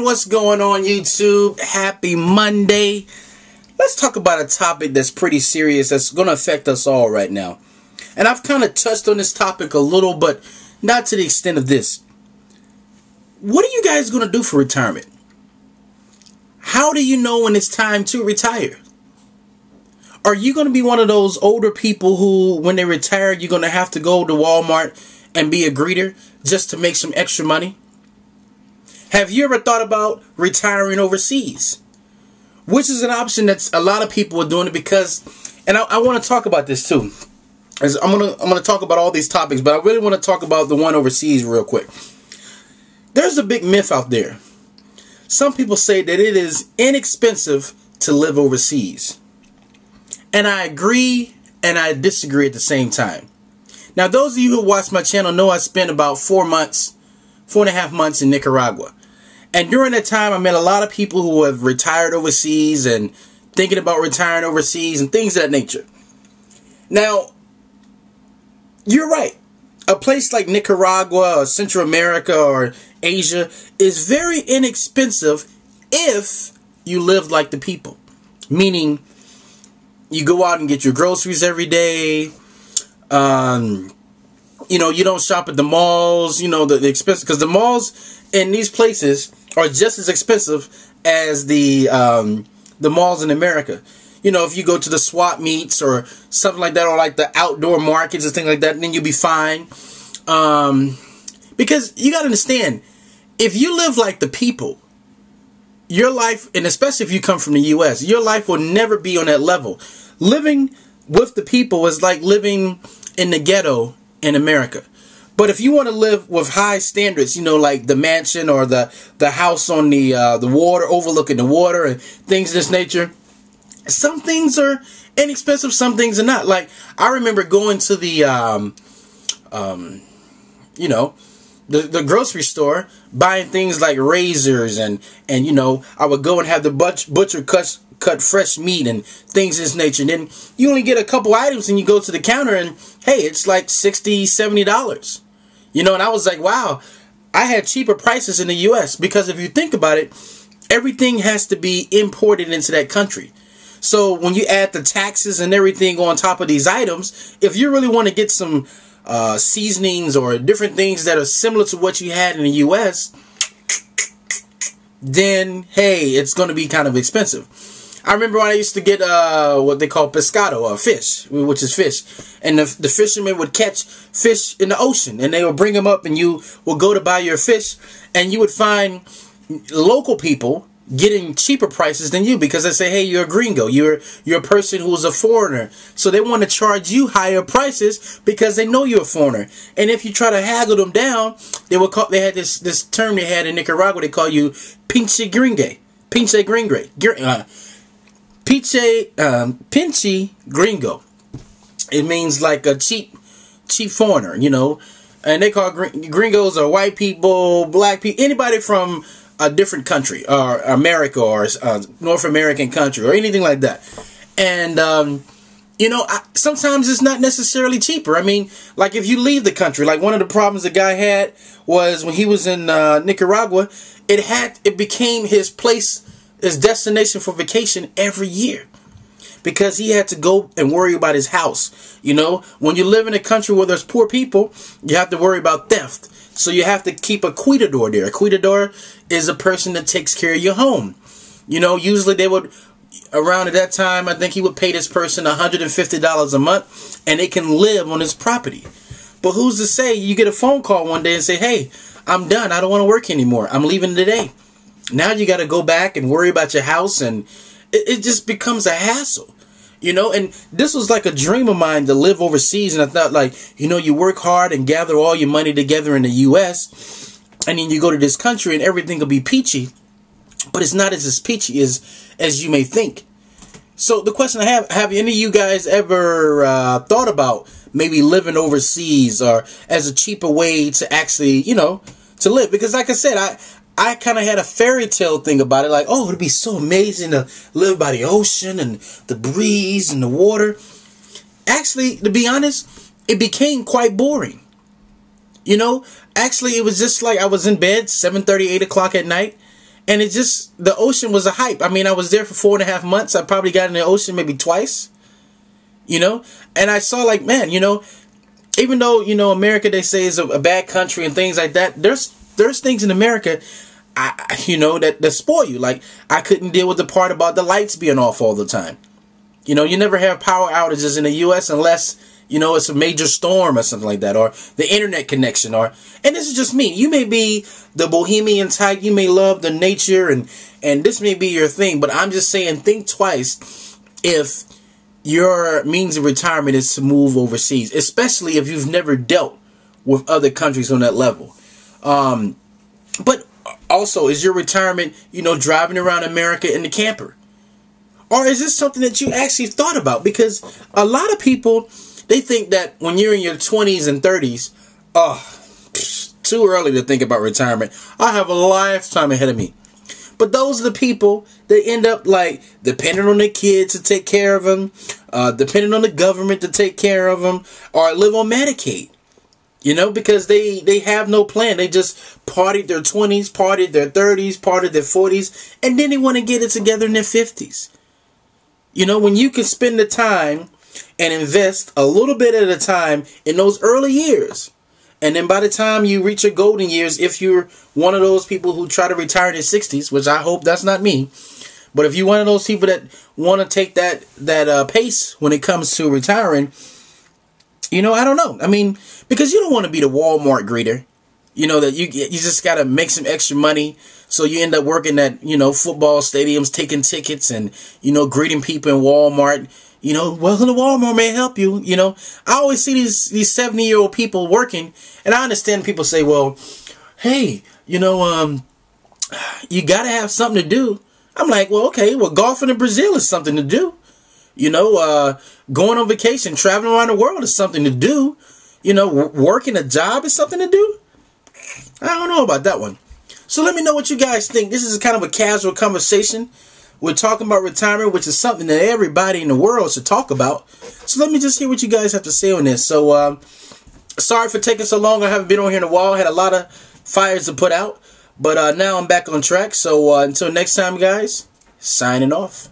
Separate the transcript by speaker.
Speaker 1: And what's going on, YouTube? Happy Monday. Let's talk about a topic that's pretty serious, that's going to affect us all right now. And I've kind of touched on this topic a little, but not to the extent of this. What are you guys going to do for retirement? How do you know when it's time to retire? Are you going to be one of those older people who, when they retire, you're going to have to go to Walmart and be a greeter just to make some extra money? Have you ever thought about retiring overseas? Which is an option that's a lot of people are doing it because, and I want to talk about this too. As I'm gonna talk about all these topics, but I really want to talk about the one overseas real quick. There's a big myth out there. Some people say that it is inexpensive to live overseas. And I agree and I disagree at the same time. Now, those of you who watch my channel know I spent about 4.5 months in Nicaragua. And during that time, I met a lot of people who have retired overseas and thinking about retiring overseas and things of that nature. Now, you're right. A place like Nicaragua or Central America or Asia is very inexpensive if you live like the people. Meaning, you go out and get your groceries every day. You know, you don't shop at the malls. You know, the expensive, because the malls in these places are just as expensive as the malls in America. You know, if you go to the swap meets or something like that, or like the outdoor markets and things like that, then you'll be fine. Because you got to understand, if you live like the people, your life, and especially if you come from the U.S., your life will never be on that level. Living with the people is like living in the ghetto in America. But if you want to live with high standards, you know, like the mansion or the house on the water, overlooking the water and things of this nature, some things are inexpensive, some things are not. Like, I remember going to the, you know, the grocery store, buying things like razors and you know, I would go and have the butcher cut fresh meat and things of this nature. And then you only get a couple items and you go to the counter and, hey, it's like $60, $70. You know, and I was like, wow, I had cheaper prices in the U.S. because if you think about it, everything has to be imported into that country. So when you add the taxes and everything on top of these items, if you really want to get some seasonings or different things that are similar to what you had in the U.S., then, hey, it's going to be kind of expensive. I remember when I used to get what they call pescado, or fish, which is fish. And the fishermen would catch fish in the ocean, and they would bring them up, and you would go to buy your fish, and you would find local people getting cheaper prices than you because they say, hey, you're a gringo, you're a person who's a foreigner. So they want to charge you higher prices because they know you're a foreigner. And if you try to haggle them down, they had this term they had in Nicaragua, they call you pinche gringue. Pinche gringue. Pinche gringo. It means like a cheap foreigner, you know. And they call gringos are white people, black people, anybody from a different country, or America, or North American country, or anything like that. And you know, sometimes it's not necessarily cheaper. I mean, like if you leave the country, like one of the problems the guy had was when he was in Nicaragua, it became his place, his destination for vacation every year, because he had to go and worry about his house. You know, when you live in a country where there's poor people, you have to worry about theft. So you have to keep a cuidador there. A cuidador is a person that takes care of your home. You know, usually they would, around at that time, I think he would pay this person $150 a month, and they can live on his property. But who's to say you get a phone call one day and say, hey, I'm done. I don't want to work anymore. I'm leaving today. Now you got to go back and worry about your house, and it just becomes a hassle. You know, and this was like a dream of mine to live overseas. And I thought, like, you know, you work hard and gather all your money together in the U.S. and then you go to this country and everything will be peachy. But it's not as peachy as you may think. So the question I have any of you guys ever thought about maybe living overseas or as a cheaper way to actually, you know, to live? Because like I said, I kind of had a fairy tale thing about it. Like, oh, it'd be so amazing to live by the ocean and the breeze and the water. Actually, to be honest, it became quite boring. You know, actually, it was just like I was in bed 7:30, 8 o'clock at night. And it just, the ocean was a hype. I mean, I was there for 4.5 months. I probably got in the ocean maybe twice, you know, and I saw like, man, you know, even though, you know, America, they say is a bad country and things like that, there's things in America, you know, that spoil you. Like, I couldn't deal with the part about the lights being off all the time. You know, you never have power outages in the U.S. unless, you know, it's a major storm or something like that, or the internet connection, or, and this is just me. You may be the bohemian type, you may love the nature, and this may be your thing, but I'm just saying, think twice if your means of retirement is to move overseas, especially if you've never dealt with other countries on that level. But also, is your retirement, you know, driving around America in the camper? Or is this something that you actually thought about? Because a lot of people, they think that when you're in your 20s and 30s, too early to think about retirement. I have a lifetime ahead of me. But those are the people that end up like depending on their kids to take care of them, depending on the government to take care of them, or live on Medicaid. You know, because they have no plan. They just partied their 20s, partied their 30s, partied their 40s, and then they want to get it together in their 50s. You know, when you can spend the time and invest a little bit at a time in those early years, and then by the time you reach your golden years, if you're one of those people who try to retire in their 60s, which I hope that's not me, but if you're one of those people that want to take that pace when it comes to retiring, you know, I don't know. I mean, because you don't want to be the Walmart greeter, you know, that you just got to make some extra money. So you end up working at, you know, football stadiums, taking tickets and, you know, greeting people in Walmart. You know, welcome to Walmart, may I help you? You know, I always see these 70-year-old people working, and I understand people say, well, hey, you know, you got to have something to do. I'm like, well, okay, well, golfing in Brazil is something to do. You know, going on vacation, traveling around the world is something to do. You know, working a job is something to do. I don't know about that one. So let me know what you guys think. This is kind of a casual conversation. We're talking about retirement, which is something that everybody in the world should talk about. So let me just hear what you guys have to say on this. So, sorry for taking so long. I haven't been on here in a while. I had a lot of fires to put out. But now I'm back on track. So until next time, guys, signing off.